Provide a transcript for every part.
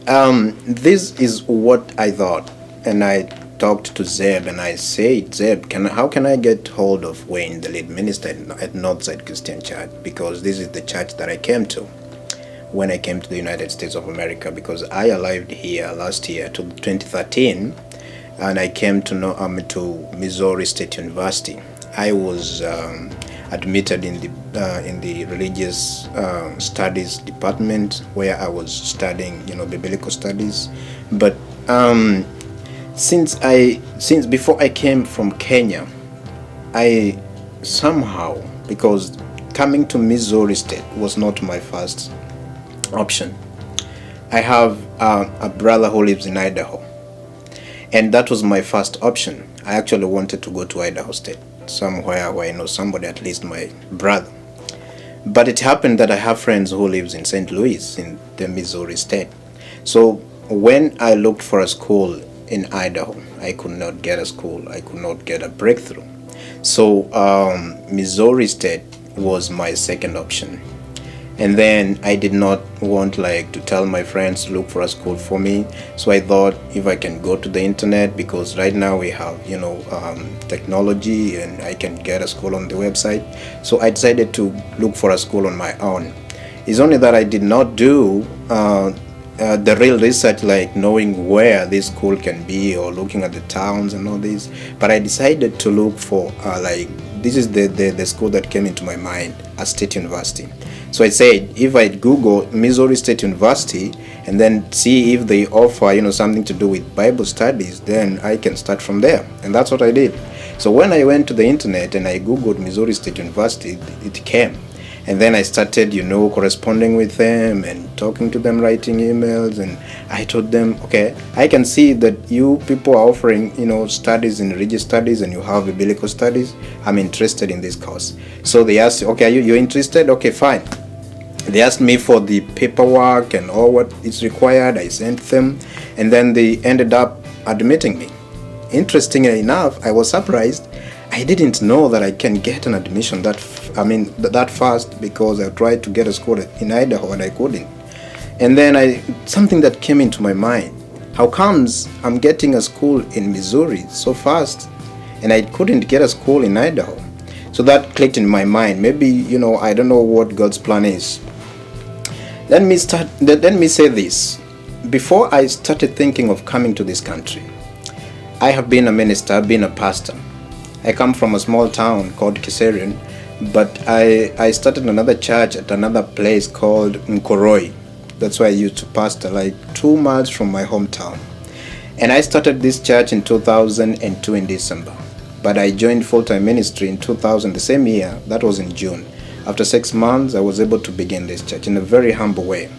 This is what I thought, and I talked to Zeb, and I said, Zeb, how can I get hold of Wayne, the lead minister at Northside Christian Church? Because this is the church that I came to when I came to the United States of America, because I arrived here last year to 2013, and I came to Missouri State University. I was admitted in the religious studies department, where I was studying, biblical studies. But since before I came from Kenya, I somehow, because coming to Missouri State was not my first option. I have a brother who lives in Idaho, and that was my first option. I actually wanted to go to Idaho State, somewhere where I know somebody, at least my brother. But it happened that I have friends who lives in St. Louis in the Missouri State. So when I looked for a school in Idaho, I could not get a school. I could not get a breakthrough. So Missouri State was my second option. And then I did not want to tell my friends to look for a school for me. So I thought, if I can go to the internet, because right now we have technology, and I can get a school on the website. So I decided to look for a school on my own. It's only that I did not do the real research, like knowing where this school can be or looking at the towns and all this. But I decided to look for this is the school that came into my mind, a state university. So I said, if I Google Missouri State University and then see if they offer, something to do with Bible studies, then I can start from there. And that's what I did. So when I went to the internet and I Googled Missouri State University, it came. And then I started, corresponding with them and talking to them, writing emails. And I told them, okay, I can see that you people are offering, studies in religious studies, and you have biblical studies. I'm interested in this course. So they asked, okay, you're interested? Okay, fine. They asked me for the paperwork and all what is required. I sent them, and then they ended up admitting me. Interestingly enough, I was surprised. I didn't know that I can get an admission that fast, because I tried to get a school in Idaho and I couldn't. And then something that came into my mind: how comes I'm getting a school in Missouri so fast, and I couldn't get a school in Idaho? So that clicked in my mind. Maybe I don't know what God's plan is. Let me say this. Before I started thinking of coming to this country, I have been a minister, I've been a pastor. I come from a small town called Kiserian, but I started another church at another place called Nkoroi. That's where I used to pastor, 2 miles from my hometown. And I started this church in 2002 in December. But I joined full-time ministry in 2000, the same year. That was in June. After 6 months, I was able to begin this church in a very humble way.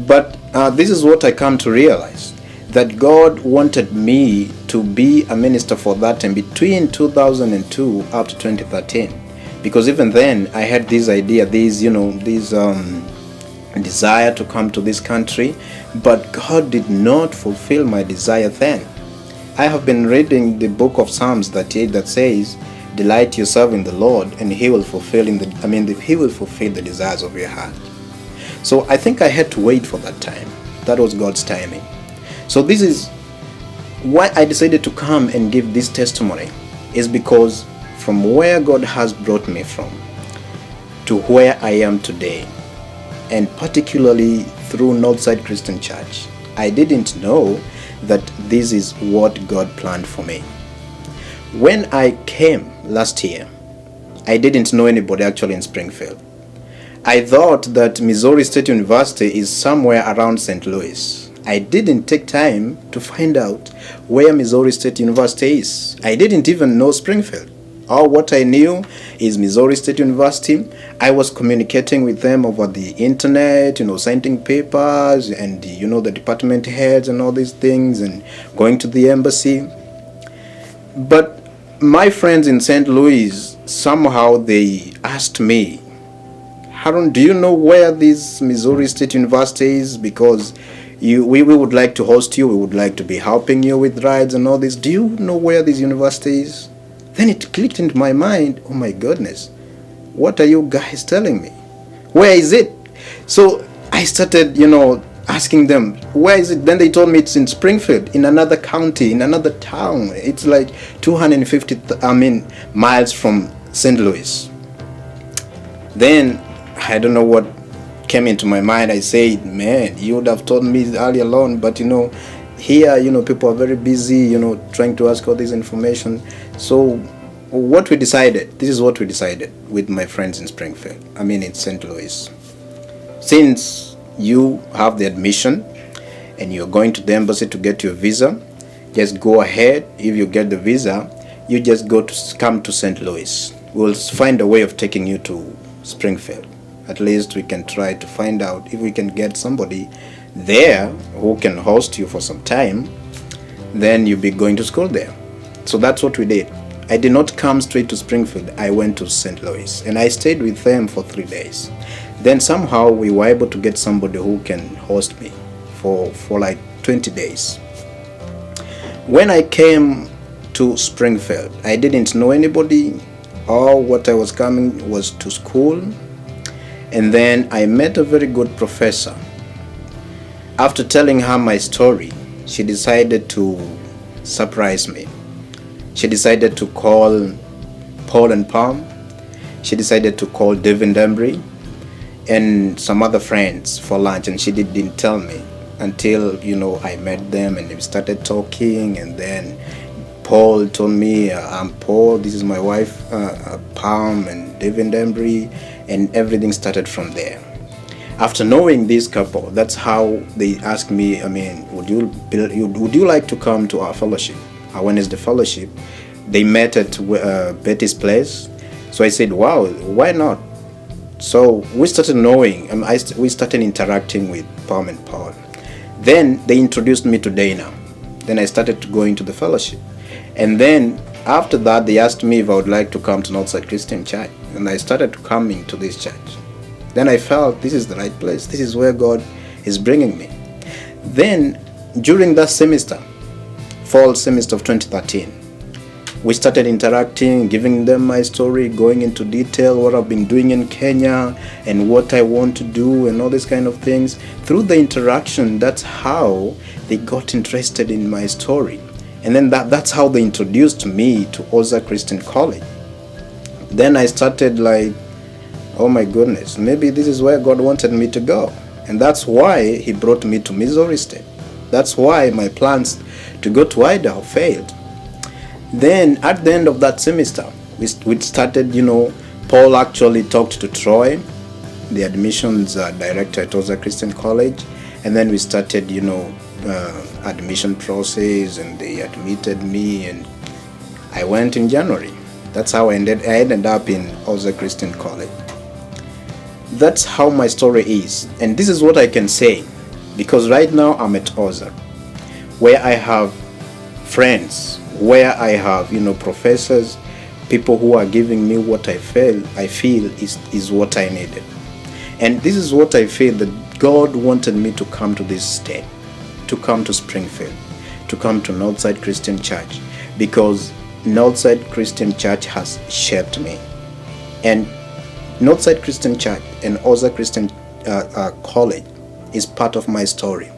But this is what I come to realize, that God wanted me to be a minister for that time, between 2002 up to 2013. Because even then, I had this idea, this desire to come to this country, but God did not fulfill my desire then. I have been reading the book of Psalms 38 that says, "Delight yourself in the Lord, and He will fulfill He will fulfill the desires of your heart." So I think I had to wait for that time. That was God's timing. So this is why I decided to come and give this testimony, is because from where God has brought me from to where I am today, and particularly through Northside Christian Church, I didn't know that this is what God planned for me. When I came last year, I didn't know anybody actually in Springfield. I thought that Missouri State University is somewhere around St. Louis. I didn't take time to find out where Missouri State University is. I didn't even know Springfield. All what I knew is Missouri State University. I was communicating with them over the internet, sending papers, and the department heads and all these things, and going to the embassy. But my friends in St. Louis, somehow they asked me, "Harun, do you know where this Missouri State University is? Because we would like to host you. We would like to be helping you with rides and all this. Do you know where this university is?" Then it clicked into my mind, oh my goodness, what are you guys telling me? Where is it? So I started, asking them, where is it? Then they told me it's in Springfield, in another county, in another town. It's like 250 miles from St. Louis. Then I don't know what came into my mind. I said, man, you would have told me earlier on, but here, people are very busy, trying to ask all this information. So what we decided, this is what we decided with my friends in Springfield, in St. Louis. Since you have the admission and you're going to the embassy to get your visa, just go ahead. If you get the visa, you just come to St. Louis. We'll find a way of taking you to Springfield. At least we can try to find out if we can get somebody there who can host you for some time. Then you'll be going to school there. So that's what we did. I did not come straight to Springfield. I went to St. Louis and I stayed with them for 3 days. Then somehow we were able to get somebody who can host me for like 20 days. When I came to Springfield, I didn't know anybody. All what I was coming was to school. And then I met a very good professor. After telling her my story, she decided to surprise me. She decided to call Paul and Palm. She decided to call Devin Dembry and some other friends for lunch, and she didn't tell me until I met them and we started talking. And then Paul told me, I'm Paul, this is my wife, Palm and Devin Dembry, and everything started from there. After knowing this couple, that's how they asked me, would you like to come to our fellowship, our Wednesday fellowship? They met at Betty's place. So I said, wow, why not? So we started knowing, we started interacting with Palm and Paul. Then they introduced me to Dana. Then I started going to the fellowship. And then after that, they asked me if I would like to come to Northside Christian Church. And I started coming to this church. Then I felt this is the right place. This is where God is bringing me. Then during that semester, fall semester of 2013, we started interacting, giving them my story, going into detail what I've been doing in Kenya and what I want to do and all these kind of things. Through the interaction, that's how they got interested in my story. And then that's how they introduced me to Oza Christian College. Then I started like, oh my goodness, maybe this is where God wanted me to go. And that's why he brought me to Missouri State. That's why my plans to go to Idaho failed. Then at the end of that semester, we started, Paul actually talked to Troy, the admissions director at Oza Christian College. And then we started, admission process, and they admitted me, and I went in January. That's how I ended up in Oza Christian College. That's how my story is. And this is what I can say, because right now I'm at Oza, where I have friends, where I have, professors, people who are giving me what I feel is what I needed. And this is what I feel that God wanted me to come to this state, to come to Springfield, to come to Northside Christian Church, because Northside Christian Church has shaped me. And Northside Christian Church and Oza Christian College is part of my story.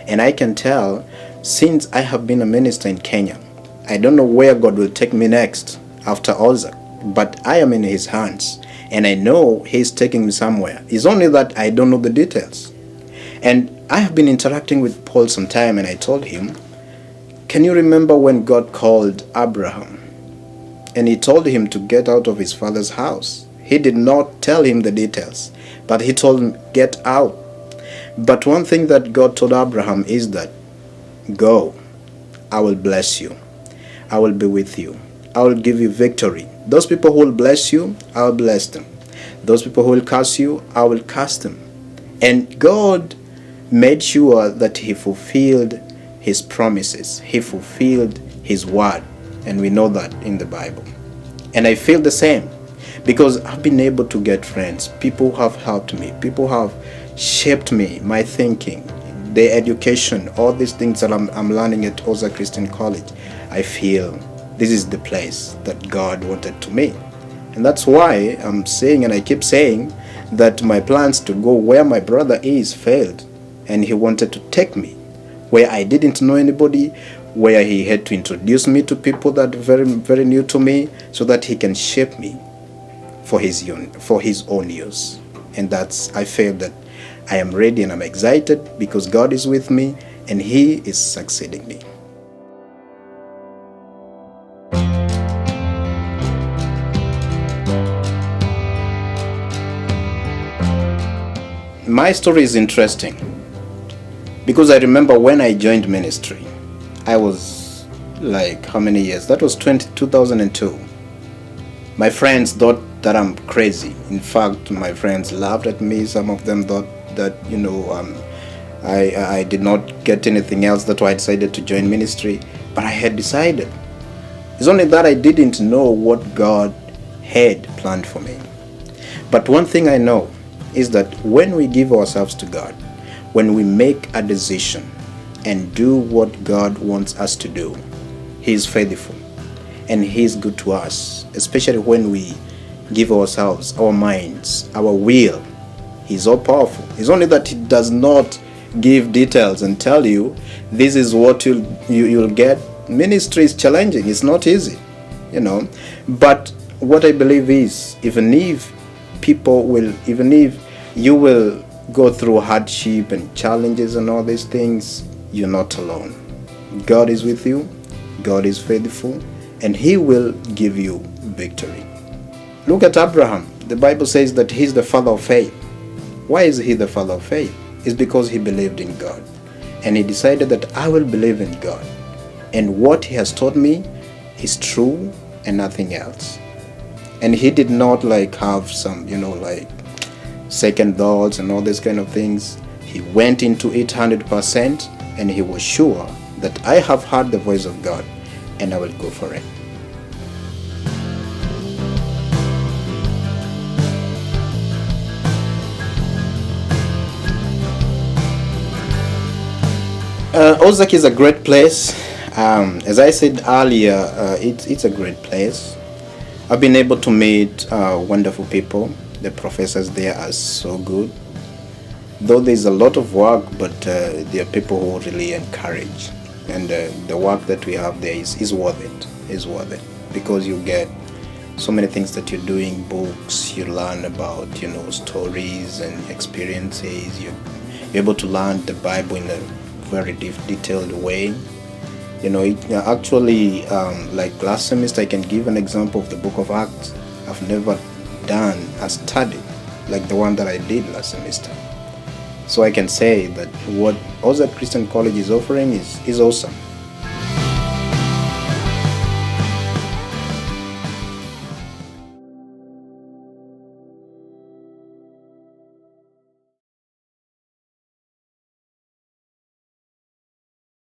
And I can tell, since I have been a minister in Kenya, I don't know where God will take me next after Oza, but I am in his hands. And I know he's taking me somewhere. It's only that I don't know the details. And I have been interacting with Paul some time, and I told him, can you remember when God called Abraham? And he told him to get out of his father's house. He did not tell him the details, but he told him, get out. But one thing that God told Abraham is that, go, I will bless you. I will be with you. I will give you victory. Those people who will bless you, I will bless them. Those people who will curse you, I will curse them. And God made sure that he fulfilled his promises. He fulfilled his word. And we know that in the Bible. And I feel the same, because I've been able to get friends. People have helped me. People have shaped me, my thinking, the education, all these things that I'm learning at Oza Christian College. I feel this is the place that God wanted to me. And that's why I'm saying, and I keep saying, that my plans to go where my brother is failed. and he wanted to take me where I didn't know anybody, where he had to introduce me to people that are very, very new to me, so that he can shape me for his own use. And I feel that I am ready and I'm excited because God is with me and he is succeeding me. My story is interesting because I remember when I joined ministry, I was like, how many years? That was 2002. My friends thought that I'm crazy. In fact, my friends laughed at me. Some of them thought that, I did not get anything else. That's why I decided to join ministry. But I had decided. It's only that I didn't know what God had planned for me. But one thing I know is that when we give ourselves to God, when we make a decision and do what God wants us to do, He is faithful and He is good to us, especially when we give ourselves, our minds, our will. He's all powerful. It's only that He does not give details and tell you this is what you'll get. Ministry is challenging. It's not easy, But what I believe is, even if you will go through hardship and challenges and all these things, you're not alone. God is with you. God is faithful, and He will give you victory. Look at Abraham. The Bible says that he's the father of faith. Why is he the father of faith? It's because he believed in God. And he decided that I will believe in God. And what He has taught me is true and nothing else. And he did not have some, second thoughts and all these kind of things. He went into it 100%, and he was sure that I have heard the voice of God and I will go for it. Ozark is a great place. As I said earlier, it's a great place. I've been able to meet wonderful people. The professors there are so good. Though there's a lot of work, but there are people who really encourage. And the work that we have there is worth it. Is worth it because you get so many things that you're doing. Books, you learn about stories and experiences. You're able to learn the Bible in a very detailed way. Actually, like last semester, I can give an example of the book of Acts. I've never done a study like the one that I did last semester. So I can say that what Ozark Christian College is offering is awesome.